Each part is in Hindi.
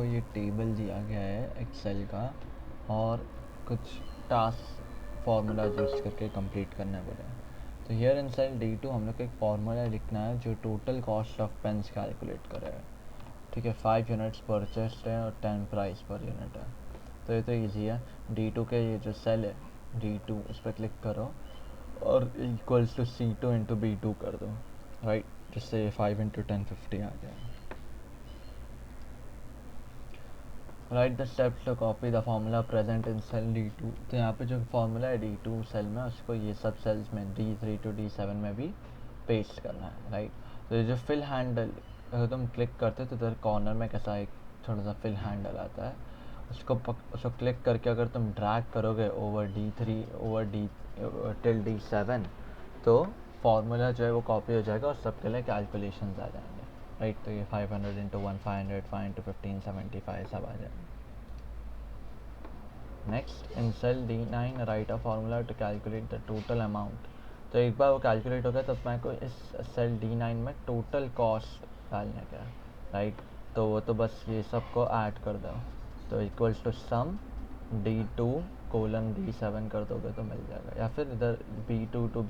तो ये टेबल दिया गया है एक्सेल का और कुछ टास्क फार्मूलाज यूज़ करके कंप्लीट करना बोला है। तो हियर इन सेल D2 हम लोग को एक फार्मूला लिखना है जो total cost of pens calculate करेगा। ठीक है, 5 यूनिट्स परचेस्ड है और 10 प्राइस पर यूनिट है। तो ये तो ईजी है। D2 के ये जो सेल है D2 उस पर क्लिक करो और equals to C2 into B2 कर दो, राइट, जिससे ये 5 इंटू 10 50 आ जाए। Write the steps to copy the formula present in cell D2। तो यहाँ पे जो फार्मूला है D2 सेल में उसको ये सब सेल्स में D3 टू D7 में भी पेस्ट करना है, राइट। तो ये जो फिल हैंडल अगर तुम क्लिक करते हो तो इधर कॉर्नर में कैसा एक छोटा सा फिल हैंडल आता है, उसको क्लिक करके अगर तुम ड्रैग करोगे over D3 over D till D7 तो फार्मूला जो है वो कॉपी हो जाएगा और सबके लिए कैलकुलेशंस आ जाएंगे, राइट। तो ये 500 इंटू 1 500 5 इंटू 15 75 सब आ जाएगा। Next in cell D9 write a formula to calculate the total amount. तो एक बार वो कैलकुलेट हो गया तब मेरे को इस सेल D9 में टोटल कॉस्ट डालने का, राइट। तो वो तो बस ये सब को ऐड कर दो, तो equals to some D2 colon D7 कर दोगे तो मिल जाएगा, या फिर इधर B2 टू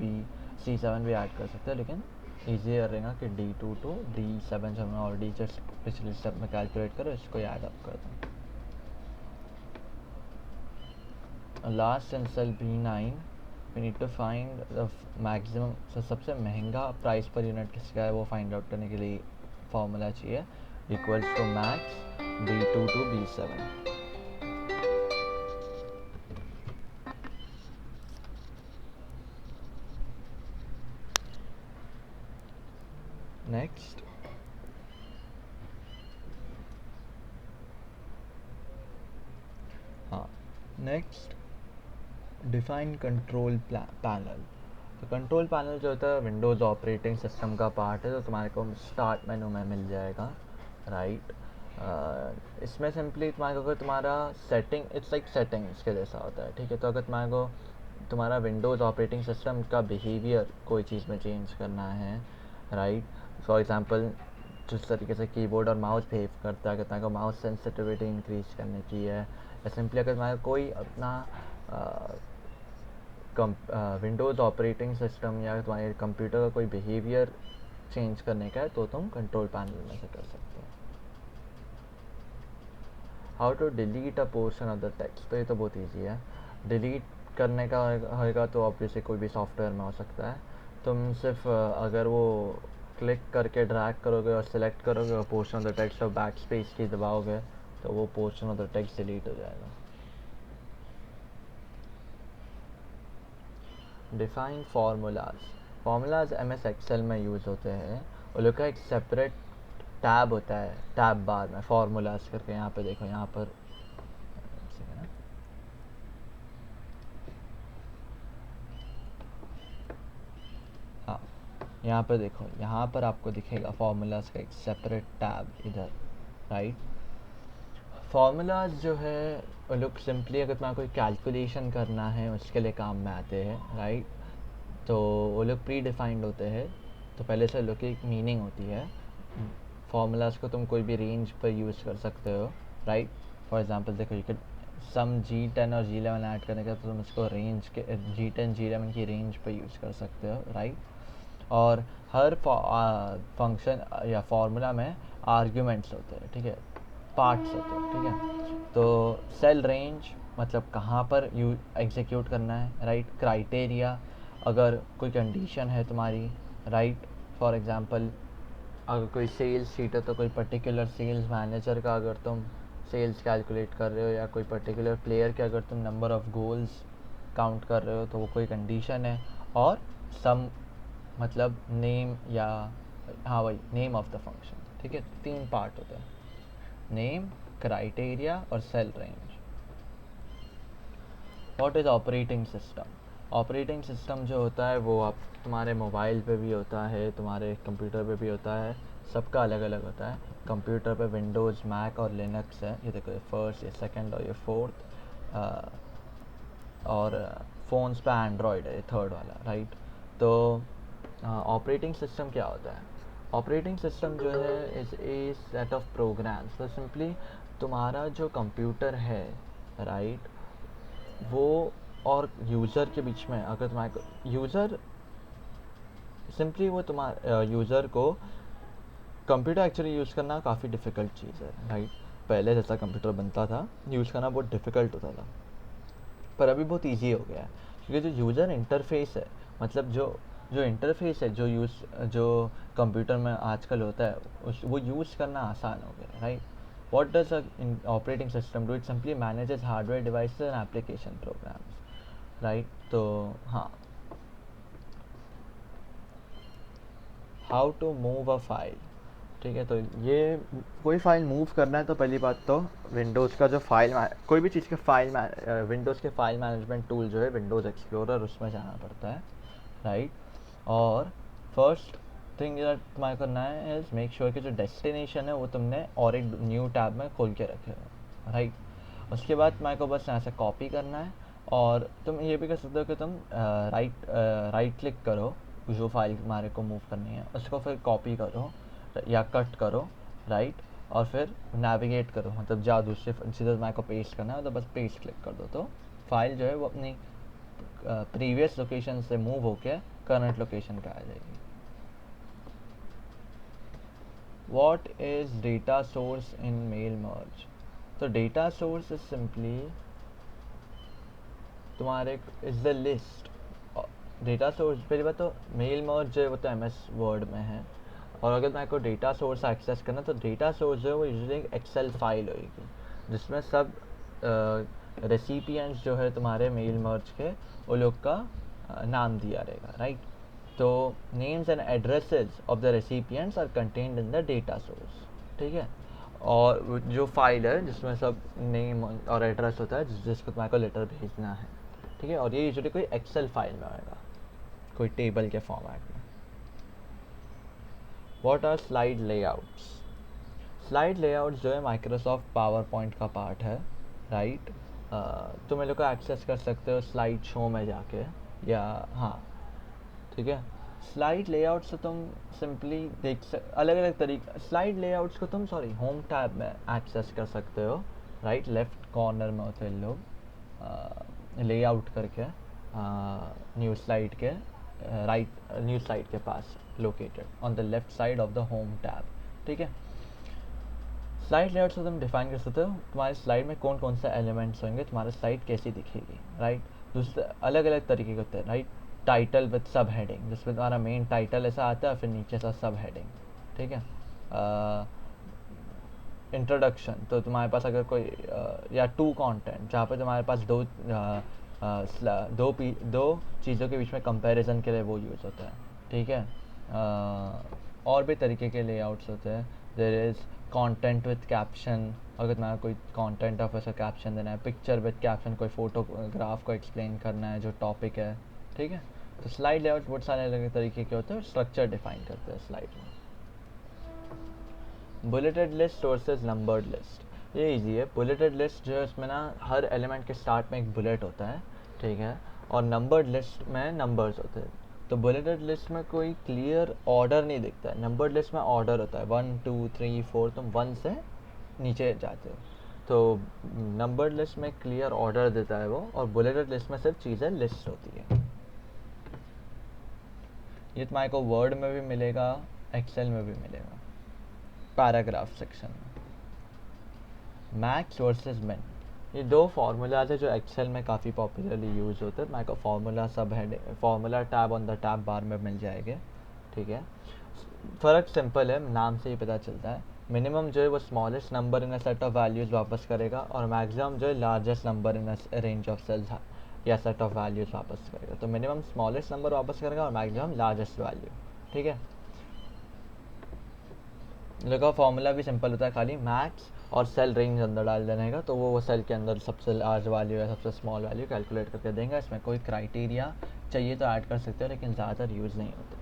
C7 भी ऐड कर सकते हैं, लेकिन ईजी रहेगा कि D2 टू D7 जो हमने ऑलरेडी जस्ट पिछले स्टेप में कैलकुलेट करो इसको ऐड अप कर दो। Last in cell B9 we need to find the maximum, सबसे महंगा प्राइस पर यूनिट किसका है वो फाइंड आउट करने के लिए फार्मूला चाहिए equals to max B2 to B7। Next हाँ, नेक्स्ट डिफाइन कंट्रोल पैनल। तो कंट्रोल पैनल जो होता है विंडोज़ ऑपरेटिंग सिस्टम का पार्ट है, तो तुम्हारे को स्टार्ट मेनू में मिल जाएगा, राइट। इसमें सिंपली तुम्हारे को तुम्हारा सेटिंग इट्स लाइक सेटिंग्स के जैसा होता है, ठीक है। तो अगर तुम्हारे को तुम्हारा विंडोज़ ऑपरेटिंग सिस्टम का बिहेवियर कोई चीज़ में चेंज करना है, राइट, फॉर एग्जांपल जिस तरीके से कीबोर्ड और माउस बिहेव करता है, अगर तुम्हारे को माउस सेंसिटिविटी इंक्रीज करने की है, या सिंपली अगर तुम्हारा कोई अपना विंडोज़ ऑपरेटिंग सिस्टम या तुम्हारे कंप्यूटर का कोई बिहेवियर चेंज करने का है तो तुम कंट्रोल पैनल में से कर सकते हो। How to delete a portion of the text. तो ये तो बहुत ईजी है। डिलीट करने का होगा तो ऑब्वियसली कोई भी सॉफ्टवेयर में हो सकता है। तुम सिर्फ अगर वो क्लिक करके ड्रैग करोगे और सिलेक्ट करोगे और पोर्शन ऑफ द टेक्स्ट और बैक स्पेस की दबाओगे तो वो portion of the text delete हो जाएगा। डिफाइन फार्मूलाज MS एक्सेल में यूज़ होते हैं। वो लोग का एक सेपरेट टैब होता है, टैब बार में फार्मूलाज करके। यहाँ पे देखो, यहाँ पर हाँ, यहाँ पर देखो, यहाँ पर आपको दिखेगा फार्मूलाज का एक सेपरेट टैब इधर, राइट। फार्मूलाज जो है वो लोग सिंपली अगर तुम्हारा कोई कैलकुलेशन करना है उसके लिए काम में आते हैं, राइट। तो वो लोग प्री डिफाइंड होते हैं, तो पहले से लोग की एक मीनिंग होती है। फार्मूलाज को तुम कोई भी रेंज पर यूज़ कर सकते हो, राइट। फॉर एग्जांपल देखो, यू कैन सम G10 और G11 ऐड करने का तो तुम उसको रेंज के G10 G11 की रेंज पर यूज़ कर सकते हो, राइट। और हर फंक्शन या फार्मूला में आर्ग्यूमेंट्स होते हैं, ठीक है, पार्ट्स होते हैं, ठीक है। तो सेल रेंज मतलब कहाँ पर यू एग्जीक्यूट करना है, राइट। क्राइटेरिया, अगर कोई कंडीशन है तुम्हारी, राइट। फॉर एग्जांपल अगर कोई सेल्स शीट है तो कोई पर्टिकुलर सेल्स मैनेजर का अगर तुम सेल्स कैलकुलेट कर रहे हो, या कोई पर्टिकुलर प्लेयर के अगर तुम नंबर ऑफ़ गोल्स काउंट कर रहे हो तो वो कोई कंडीशन है। और सम मतलब नेम, या हाँ वही नेम ऑफ द फंक्शन, ठीक है। 3 पार्ट होते हैं, नेम, क्राइटेरिया और cell range. What is operating system. Operating system जो होता है वो आप तुम्हारे मोबाइल पे भी होता है, तुम्हारे कंप्यूटर पे भी होता है, सबका अलग अलग होता है। कंप्यूटर पे विंडोज़, मैक और लिनक्स है, ये देखो, ये फर्स्ट, ये सेकंड और ये फोर्थ। और फ़ोन्स पे एंड्रॉयड है, ये थर्ड वाला, राइट। तो ऑपरेटिंग सिस्टम क्या होता है। ऑपरेटिंग सिस्टम जो है is a set of programs. तो सिंपली तुम्हारा जो कंप्यूटर है, राइट, वो और यूज़र के बीच में अगर तुम्हारे यूज़र सिंपली वो तुम्हारा यूज़र को कंप्यूटर एक्चुअली यूज़ करना काफ़ी डिफ़िकल्ट चीज़ है, राइट। पहले जैसा कंप्यूटर बनता था यूज़ करना बहुत डिफ़िकल्ट होता था, पर अभी बहुत इजी हो गया है, क्योंकि जो यूज़र इंटरफेस है, मतलब जो जो इंटरफेस है जो कंप्यूटर में आजकल होता है वो यूज़ करना आसान हो गया, right. What does operating system do? It simply manages hardware devices and application programs, right. तो हाँ, how to move a file, ठीक है। तो ये कोई फाइल मूव करना है तो पहली बात तो विंडोज़ का जो कोई भी चीज़ के विंडोज़ के फाइल मैनेजमेंट टूल जो है विंडोज़ एक्सप्लोरर, उसमें जाना पड़ता है, राइट। और फर्स्ट थिंग तुम्हारा करना है इज़ मेक श्योर कि जो डेस्टिनेशन है वो तुमने और एक न्यू टैब में खोल के रखे हो, राइट। उसके बाद तुम्हारे को बस यहाँ से कॉपी करना है, और तुम ये भी कर सकते हो कि तुम राइट क्लिक करो, जो फाइल तुम्हारे को मूव करनी है उसको फिर कॉपी करो या कट करो, राइट। और फिर नेविगेट करो, मतलब जहाँ दूसरे सीधा तुम्हारे को पेस्ट करना है तो बस पेस्ट क्लिक कर दो, तो फाइल जो है वो अपनी प्रीवियस लोकेशन से मूव होके करंट लोकेशन पे आ जाएगी। What is data source in mail merge? तो डेटा सोर्स इज सिंपली तुम्हारे is the list. Data source पहली बात तो मेल मर्ज जो है वो तो एम एस वर्ड में है, और अगर मेरे को डेटा सोर्स एक्सेस करना तो डेटा सोर्स जो है वो यूजुअली एक एक्सेल फाइल होगी, जिसमें सब रेसिपिएंट्स जो है तुम्हारे मेल मर्ज के वो लोग का नाम दिया रहेगा, राइट। तो names and addresses of the recipients are contained in the data source, ठीक है। और जो फाइल है जिसमें सब नेम और एड्रेस होता है जिसको तुम्हारे को लेटर भेजना है, ठीक है। और ये यूजुअली कोई एक्सेल फाइल में आएगा, कोई टेबल के फॉर्मेट में। What are slide layouts? Slide layout जो है माइक्रोसॉफ्ट पावर पॉइंट का पार्ट है, राइट। तुम लोग को एक्सेस कर सकते हो स्लाइड शो में जाके, या हाँ, ठीक है। स्लाइड लेआउट से तुम सिंपली अलग अलग तरीके स्लाइड लेआउट्स को तुम होम टैब में एक्सेस कर सकते हो, राइट। लेफ्ट कॉर्नर में होते हैं लोग लेआउट करके, न्यू स्लाइड के न्यू स्लाइड के पास located on the left side of the home tab, ठीक है। स्लाइड लेआउट से तुम डिफाइन कर सकते हो तुम्हारे स्लाइड में कौन कौन से एलिमेंट्स होंगे, तुम्हारी स्लाइड कैसी दिखेगी, राइट। दूसरे अलग अलग तरीके के होते हैं, राइट। टाइटल विद सब हेडिंग, जिसमें तुम्हारा मेन टाइटल ऐसा आता है, फिर नीचे सा सब हेडिंग, ठीक है। इंट्रोडक्शन, तो तुम्हारे पास अगर कोई या टू कंटेंट, जहाँ पे तुम्हारे पास दो चीज़ों के बीच में कंपैरिजन के लिए वो यूज़ होता है, ठीक है। और भी तरीके के लेआउट्स होते हैं। There is content with caption, अगर तुम्हारा कोई कंटेंट ऑफ ऐसा कैप्शन देना है। पिक्चर विद कैप्शन, कोई फोटोग्राफ को एक्सप्लेन करना है जो टॉपिक है, ठीक है। तो स्लाइड लेआउट बहुत सारे अलग तरीके के होते हैं, स्ट्रक्चर डिफाइन करते हैं स्लाइड में। Bulleted list versus numbered list, ये इजी है। बुलेटेड लिस्ट जो है उसमें ना हर एलिमेंट के स्टार्ट में एक बुलेट होता है, ठीक है। और नंबर्ड लिस्ट में नंबर्स होते हैं। तो बुलेटेड लिस्ट में कोई क्लियर ऑर्डर नहीं दिखता है, नंबर्ड लिस्ट में ऑर्डर होता है 1 2 3 4, तुम 1 से नीचे जाते हो। तो नंबर्ड लिस्ट में क्लियर ऑर्डर देता है वो, और बुलेटेड लिस्ट में सिर्फ चीज़ें लिस्ट होती है। ये तुम्हारे को वर्ड में भी मिलेगा, एक्सेल में भी मिलेगा, पैराग्राफ सेक्शन में। मैक्स वर्सेस मिन, ये दो फार्मूलाज है जो एक्सेल में काफ़ी पॉपुलरली यूज़ होते हैं। मेरे को formula tab on the tab bar में मिल जाएंगे, ठीक है। फ़र्क सिंपल है, नाम से ही पता चलता है। मिनिमम जो है वो smallest number in a set of values वापस करेगा, और मैक्सिमम जो है largest number in a range of cells या सेट ऑफ वैल्यूज़ वापस करेगा। तो मिनिमम स्मॉलेस्ट नंबर वापस करेगा और मैक्सिमम लार्जेस्ट वैल्यू, ठीक है। लगा फॉर्मूला भी सिंपल होता है, खाली मैक्स और सेल रेंज अंदर डाल देने का, तो वो सेल के अंदर सबसे लार्ज वैल्यू या सबसे स्मॉल वैल्यू कैलकुलेट करके देंगे। इसमें कोई क्राइटेरिया चाहिए तो ऐड कर सकते हो, लेकिन ज़्यादातर यूज़ नहीं होते।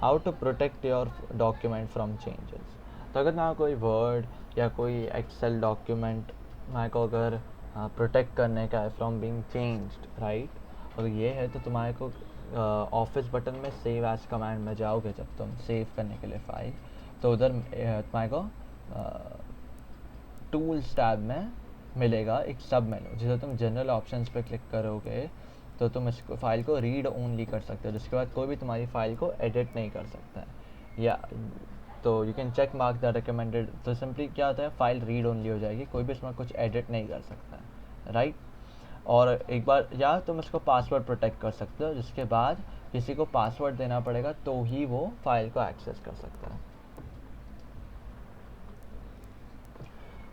How to protect your document from changes, तो अगर मैं कोई वर्ड या कोई एक्सेल डॉक्यूमेंट मैं को अगर प्रोटेक्ट करने का है फ्रॉम बीइंग चेंज्ड, राइट, और ये है तो तुम्हारे को ऑफिस बटन में सेव एज कमांड में जाओगे, जब तुम सेव करने के लिए फाइल, तो उधर तुम्हारे को टूल्स टैब में मिलेगा एक सब मेनू, जिसे तुम जनरल ऑप्शंस पे क्लिक करोगे तो तुम इसको फाइल को रीड ओनली कर सकते हो, जिसके बाद कोई भी तुम्हारी फाइल को एडिट नहीं कर सकता है। या तो you can check mark the recommended, तो सिंपली क्या होता है, फाइल रीड ओनली हो जाएगी, कोई भी इसमें कुछ एडिट नहीं कर सकता है, राइट। और एक बार या तुम इसको पासवर्ड प्रोटेक्ट कर सकते हो, जिसके बाद किसी को पासवर्ड देना पड़ेगा तो ही वो फाइल को एक्सेस कर सकता है।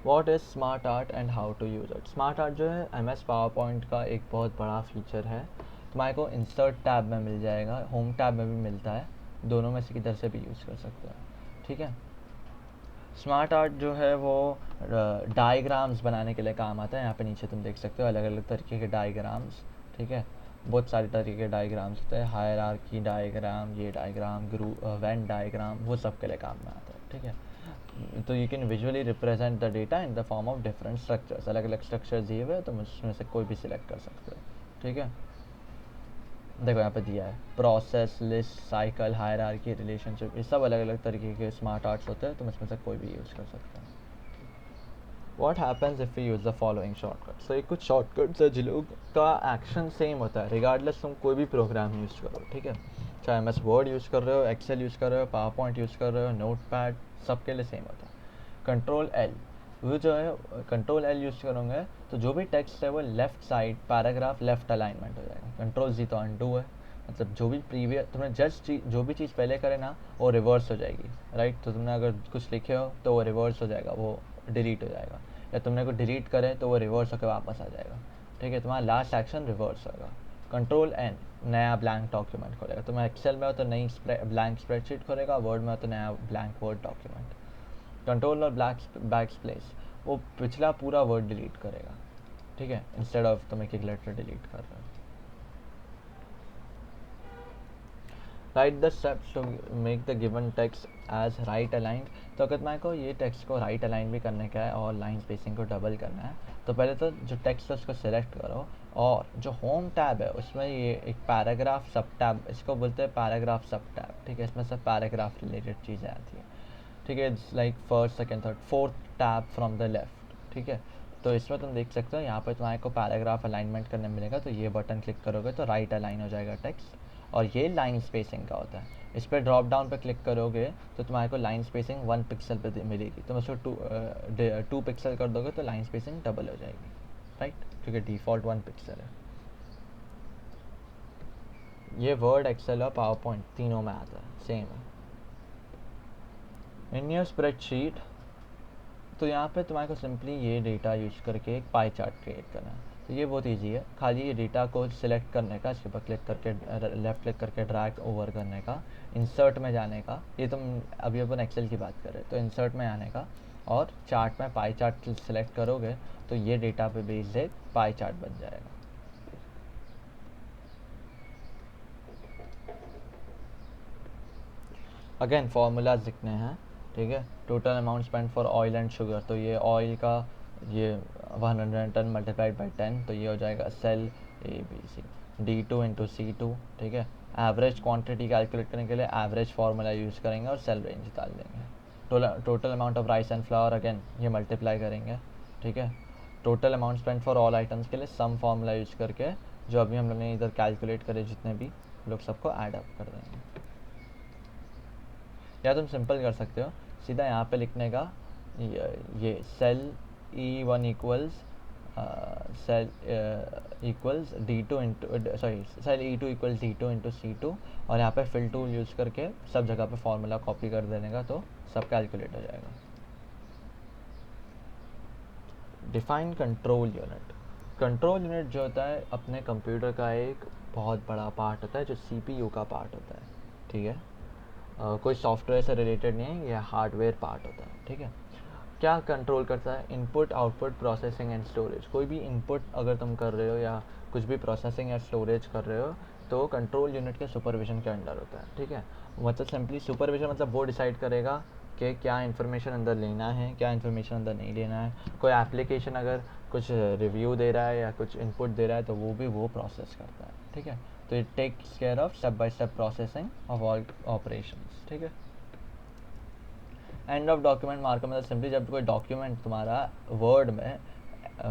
What is smart art and how to use it. Smart art जो है MS पावर पॉइंट का एक बहुत बड़ा फीचर है। तुम्हारे को इंसर्ट टैब में मिल जाएगा, होम टैब में भी मिलता है, दोनों में से किधर से भी यूज़ कर सकते हो, ठीक है। स्मार्ट आर्ट जो है वो डायग्राम्स बनाने के लिए काम आता है। यहाँ पे नीचे तुम देख सकते हो अलग अलग तरीके के डायग्राम्स, ठीक है, बहुत सारे तरीके के डायग्राम्स होते हैं, हायरार्की डायग्राम, ये डायग्राम, वेन डायग्राम, वो सब के लिए काम में आता है, ठीक है। तो you can visually represent the data in the form of different structures, अलग अलग स्ट्रक्चर दिए हुए, तुम उसमें से कोई भी सिलेक्ट कर सकते हो, ठीक है। देखो यहाँ पे दिया है process, list, cycle, hierarchy, relationship, ये सब अलग अलग तरीके के स्मार्ट आर्ट्स होते हैं, तुम इसमें से कोई भी यूज़ कर सकते हो। What happens if we use the following shortcuts? तो ये कुछ शॉर्टकट्स है जिन लोगों का एक्शन सेम होता है रिगार्डलेस तुम कोई भी प्रोग्राम यूज़ करो, ठीक है, चाहे MS वर्ड यूज़ कर रहे हो, एक्सेल यूज़ कर रहे हो, पावर पॉइंट यूज़ कर रहे हो, नोट पैड, सबके लिए सेम होता है। कंट्रोल L, वो जो है कंट्रोल L यूज़ करोगे तो जो भी टेक्स्ट है वो left side paragraph left alignment हो जाएगा। कंट्रोल Z तो अनडू है, मतलब जो भी प्रीवियस तुमने जस्ट जो भी चीज़ पहले करे ना वो रिवर्स हो जाएगी, राइट। तो तुमने अगर कुछ लिखे हो तो वो रिवर्स हो जाएगा, वो डिलीट हो जाएगा, या तुमने को डिलीट करे तो वो रिवर्स होकर वापस आ जाएगा, ठीक है, तुम्हारा लास्ट एक्शन रिवर्स होगा। कंट्रोल N, नया ब्लैंक डॉक्यूमेंट खोलेगा, तुम्हें एक्सेल में हो तो नई ब्लैंक स्प्रेडशीट खोलेगा, वर्ड में हो तो नया ब्लैंक वर्ड डॉक्यूमेंट। कंट्रोल और बैक स्पेस, वो पिछला पूरा वर्ड डिलीट करेगा, ठीक है, इंस्टेड ऑफ तुम एक लेटर डिलीट कर रहे हो। Write the steps to make the given text as right aligned, तो अगर तुम्हारे को ये टेक्स्ट को राइट अलाइन भी करने का है और लाइन स्पेसिंग को डबल करना है, तो पहले तो जो टेक्स्ट है उसको सिलेक्ट करो, और जो होम टैब है उसमें ये एक पैराग्राफ सब टैब, इसको बोलते हैं पैराग्राफ सब टैब, ठीक है, इसमें सब पैराग्राफ रिलेटेड चीज़ें आती हैं, ठीक है, it's like first second third fourth tab from the left, ठीक है। तो इसमें तुम देख सकते हो यहाँ पर तुम्हारे को पैराग्राफ अलाइनमेंट करने मिलेगा, तो ये बटन क्लिक करोगे तो राइट अलाइन हो जाएगा टेक्स्ट, और ये लाइन स्पेसिंग का होता है। इस पर ड्रॉप डाउन पर क्लिक करोगे तो तुम्हारे को लाइन स्पेसिंग 1 पिक्सल पे मिलेगी, तुम उसको 2 पिक्सल कर दोगे तो लाइन स्पेसिंग डबल हो जाएगी, राइट, क्योंकि डिफ़ॉल्ट 1 पिक्सल है। ये वर्ड, एक्सेल और पावर पॉइंट तीनों में आता है, सेम है। इन योर स्प्रेडशीट, तो यहाँ पे तुम्हारे को सिंपली ये डेटा यूज करके एक पाई चार्ट क्रिएट करना है, तो ये बहुत इजी है, खाली ये डेटा को सिलेक्ट करने का, इसके ऊपर क्लिक करके लेफ्ट क्लिक करके ड्रैग ओवर करने का, इंसर्ट में जाने का, ये तुम अभी अपन एक्सेल की बात कर रहे हैं तो इंसर्ट में आने का, और चार्ट में पाई चार्ट सिलेक्ट करोगे तो ये डेटा पे बेस्ड एक पाई चार्ट बन जाएगा। अगेन फार्मूलाज लिखने हैं, ठीक है, total amount spend for oil and sugar, तो ये ऑयल का ये 110 मल्टीप्लाइड बाई 10, तो ये हो जाएगा cell ABC D2 into C2, ठीक है। एवरेज क्वांटिटी कैलकुलेट करने के लिए एवरेज फार्मूला यूज़ करेंगे और सेल रेंज डाल देंगे। Total amount of rice and flower, again ये मल्टीप्लाई करेंगे, ठीक है। Total amount spend for all items के लिए सम फार्मूला यूज़ करके जो अभी हम लोग ने इधर कैलकुलेट करे जितने भी लोग सबको ऐड अप कर देंगे। या तुम सिंपल कर सकते हो, सीधा यहाँ पे लिखने का, ये cell E1 equals cell equals D2 into sorry cell E2 equals D2 into C2, और यहाँ पे फिल टूल यूज़ करके सब जगह पे फार्मूला कॉपी कर देने का, तो सब कैलकुलेट हो जाएगा। Define control unit, control unit जो होता है अपने कंप्यूटर का एक बहुत बड़ा पार्ट होता है, जो CPU का पार्ट होता है, ठीक है, कोई सॉफ्टवेयर से रिलेटेड नहीं है, यह हार्डवेयर पार्ट होता है, ठीक है। क्या कंट्रोल करता है, input output processing and storage, कोई भी इनपुट अगर तुम कर रहे हो या कुछ भी प्रोसेसिंग या स्टोरेज कर रहे हो तो कंट्रोल यूनिट के सुपरविजन के अंडर होता है, ठीक है। मतलब सिंपली सुपरविजन मतलब वो डिसाइड करेगा कि क्या इन्फॉर्मेशन अंदर लेना है, क्या इन्फॉर्मेशन अंदर नहीं लेना है। कोई एप्लीकेशन अगर कुछ रिव्यू दे रहा है या कुछ इनपुट दे रहा है तो वो भी वो प्रोसेस करता है, ठीक है। तो it takes care of step by step processing of all operations, ठीक है। एंड ऑफ डॉक्यूमेंट मार्कअप मतलब सिंपली जब कोई डॉक्यूमेंट तुम्हारा वर्ड में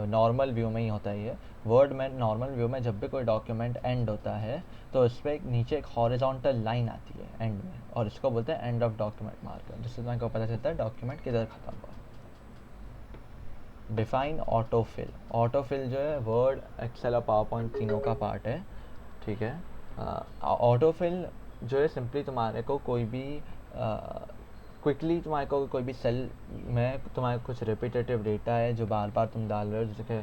नॉर्मल व्यू में ही होता है, ये वर्ड में नॉर्मल व्यू में जब भी कोई डॉक्यूमेंट एंड होता है तो इस पर एक नीचे एक हॉरिजॉन्टल लाइन आती है एंड में, और इसको बोलते हैं एंड ऑफ डॉक्यूमेंट मार्कअप, जिससे तुम्हें पता चलता है डॉक्यूमेंट किधर खत्म हुआ। Define autofill. ऑटोफिल जो है वर्ड, एक्सेल और पावर पॉइंट तीनों का पार्ट है, ठीक है। ऑटोफिल जो है सिंपली तुम्हारे को कोई भी क्विकली तुम्हारे को कोई भी सेल में तुम्हारे कुछ रिपीटेटिव डेटा है जो बार बार तुम डाल रहे हो, जैसे कि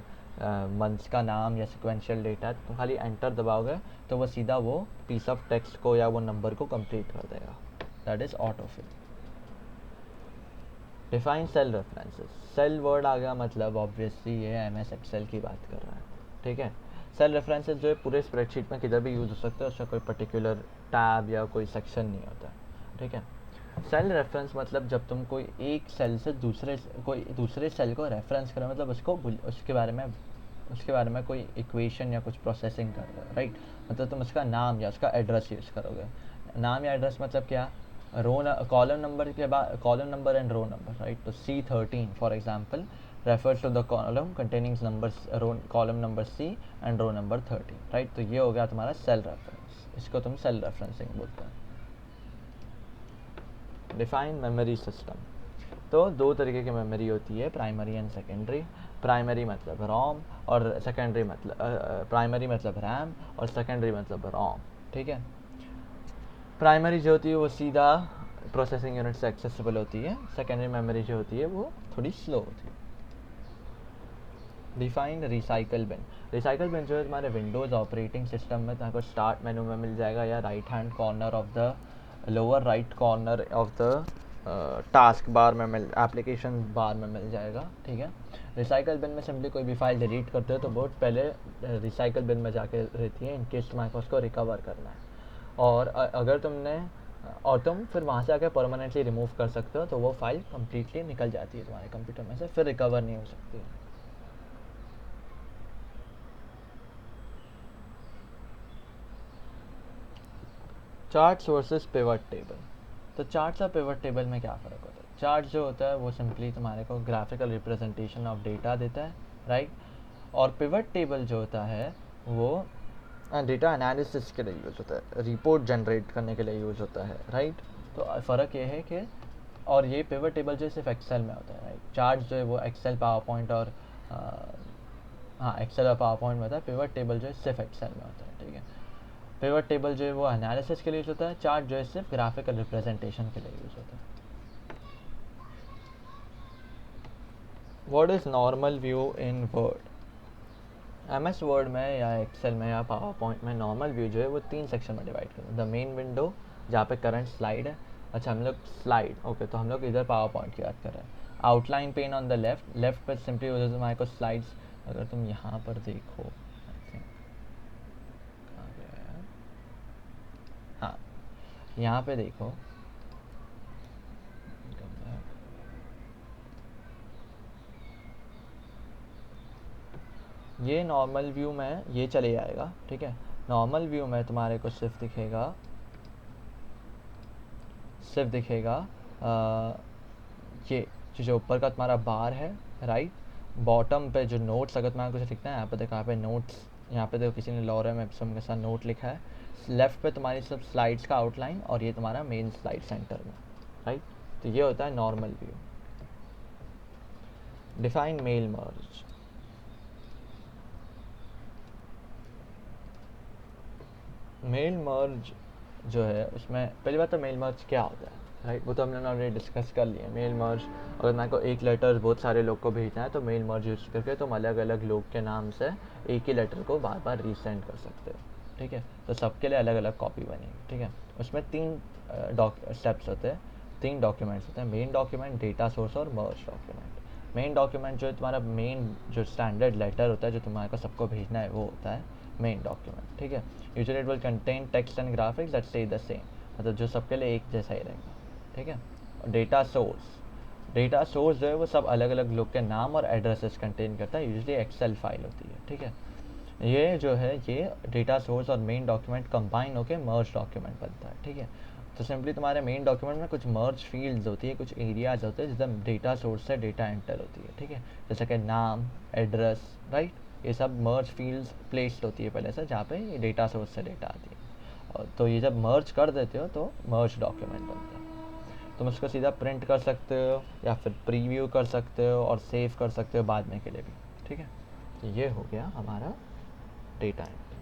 मंथ्स का नाम या सिक्वेंशियल डेटा है, तुम खाली एंटर दबाओगे तो वो सीधा वो पीस ऑफ टेक्स्ट को या वो नंबर को कंप्लीट कर देगा, that is autofill. Define cell references. Cell word आ गया, मतलब ऑब्वियसली ये एमएस एक्सेल की बात कर रहा है, ठीक है। सेल रेफरेंसेस जो है पूरे स्प्रेडशीट में किधर भी यूज़ हो सकते हैं, उसका कोई पर्टिकुलर टैब या कोई सेक्शन नहीं होता, ठीक है। सेल रेफरेंस मतलब जब तुम कोई एक सेल से कोई दूसरे सेल को रेफरेंस करो, मतलब उसके बारे में कोई इक्वेशन या कुछ प्रोसेसिंग कर रहे हो, राइट। मतलब तुम उसका नाम या उसका एड्रेस यूज़ करोगे। नाम या एड्रेस मतलब क्या, कॉलम नंबर के बाद column number and row number, right. तो C13 for example refers to the column containing numbers column number C and row number 13, right. तो ये हो गया तुम्हारा सेल रेफरेंस, इसको तुम सेल रेफरेंसिंग बोलते हैं। Define memory system. तो दो तरीके की मेमोरी होती है, प्राइमरी एंड सेकेंडरी। प्राइमरी मतलब रोम और सेकेंडरी मतलब प्राइमरी मतलब रैम और सेकेंडरी मतलब रोम, ठीक है। प्राइमरी जो होती है वो सीधा प्रोसेसिंग यूनिट से एक्सेसिबल होती है, सेकेंडरी मेमोरी जो होती है वो थोड़ी स्लो होती है। Defined recycle bin. Recycle bin जो है तुम्हारे विंडोज़ ऑपरेटिंग सिस्टम में तुमको स्टार्ट मेनू में मिल जाएगा या right hand corner of the lower right corner of the task bar में एप्लीकेशन बार में मिल जाएगा, ठीक है। रिसाइकल बिन में सिंपली कोई भी फाइल डिलीट करते हो तो बहुत पहले रिसाइकल बिन में जाके रहती है, इनकेस तुम्हारे को उसको रिकवर करना है। और अगर तुम फिर वहाँ से आकर परमानेंटली रिमूव कर सकते हो तो वो फाइल कम्प्लीटली निकल जाती है तुम्हारे कंप्यूटर में से, फिर रिकवर नहीं हो सकती। Charts versus pivot table. तो चार्ट्स और पिवट टेबल में क्या फ़र्क होता है। चार्ट जो होता है वो सिंपली तुम्हारे को ग्राफिकल रिप्रेजेंटेशन ऑफ डेटा देता है, राइट। और पिवट टेबल जो होता है वो डेटा एनालिसिस के लिए यूज़ होता है, रिपोर्ट जनरेट करने के लिए यूज़ होता है, राइट। तो फ़र्क ये है कि और ये पिवट टेबल जो सिर्फ एक्सेल में होता है, राइट। चार्ट जो है वो एक्सेल पावर पॉइंट और एक्सेल और पावर पॉइंट में होता है, पिवट टेबल जो है सिर्फ एक्सेल में होता है, ठीक है। पिवट टेबल जो है वो एनालिसिस के लिए यूज़ होता है, चार्ट जो है सिर्फ ग्राफिकल रिप्रेजेंटेशन के लिए यूज़ होता है। What is normal view in word. MS word में या एक्सेल में या पावर पॉइंट में नॉर्मल व्यू जो है वो 3 सेक्शन में डिवाइड करते हैं। द मेन विंडो जहाँ पे करंट स्लाइड है, अच्छा हम लोग स्लाइड, ओके, तो हम लोग इधर पावर पॉइंट की बात कर रहे हैं। Outline pain on the left पे सिंपली हो जाए तुम्हारे को स्लाइड्स। अगर तुम यहाँ पर देखो, आई थिंक कहाँ गया यार, हाँ यहाँ पे देखो, ये नॉर्मल व्यू में ये चले जाएगा, ठीक है। नॉर्मल व्यू में तुम्हारे को सिर्फ दिखेगा ये जो ऊपर का तुम्हारा बार है, राइट। बॉटम पे जो नोट्स अगर तुम्हारा कुछ लिखना है, यहाँ पे देखो, यहाँ पे नोट्स, यहाँ पे देखो किसी ने लॉरेम एप्सम के साथ नोट लिखा है। लेफ्ट पे तुम्हारी सब स्लाइड्स का आउटलाइन और ये तुम्हारा मेन स्लाइड सेंटर में, राइट। तो ये होता है normal view. Define mail merge. Mail merge जो है उसमें पहली बात तो मेल मर्ज क्या होता है, राइट, वो तो हमने ऑलरेडी डिस्कस कर लिया। मेल मर्ज अगर मेरे को एक लेटर बहुत सारे लोग को भेजना है तो मेल मर्ज यूज़ करके तुम अलग अलग लोग के नाम से एक ही लेटर को बार बार रीसेंड कर सकते हो, ठीक है। तो सबके लिए अलग अलग कॉपी बनेगी, ठीक है। उसमें 3 स्टेप्स होते हैं, 3 डॉक्यूमेंट्स होते हैं, मेन डॉक्यूमेंट, डेटा सोर्स और मर्ज डॉक्यूमेंट। मेन डॉक्यूमेंट जो है तुम्हारा मेन जो स्टैंडर्ड लेटर होता है जो तुम्हारे को सबको भेजना है वो होता है मेन डॉक्यूमेंट, ठीक है। Usually it will contain text and graphics that stay the same, मतलब जो सबके लिए एक जैसा ही रहेगा, ठीक है। डेटा सोर्स जो है वो सब अलग अलग लोग के नाम और एड्रेसेस कंटेन करता है, यूजुअली एक्सेल फाइल होती है, ठीक है। ये जो है ये डेटा सोर्स और मेन डॉक्यूमेंट कंबाइन होकर मर्ज डॉक्यूमेंट बनता है, ठीक है। तो सिंपली तुम्हारे मेन डॉक्यूमेंट में कुछ मर्ज फील्ड्स होती है, कुछ एरियाज होते हैं जिसमें डेटा सोर्स से डेटा एंटर होती है, ठीक है, जैसे कि नाम, एड्रेस, राइट, ये सब मर्ज फील्ड्स प्लेस्ड होती है पहले से, जहाँ पे ये डेटा सोर्स से डेटा आती है। और तो ये जब मर्ज कर देते हो तो मर्ज डॉक्यूमेंट बनता है। तुम उसको सीधा प्रिंट कर सकते हो या फिर प्रीव्यू कर सकते हो और सेव कर सकते हो बाद में के लिए भी, ठीक है। तो ये हो गया हमारा डेटा एंट्री।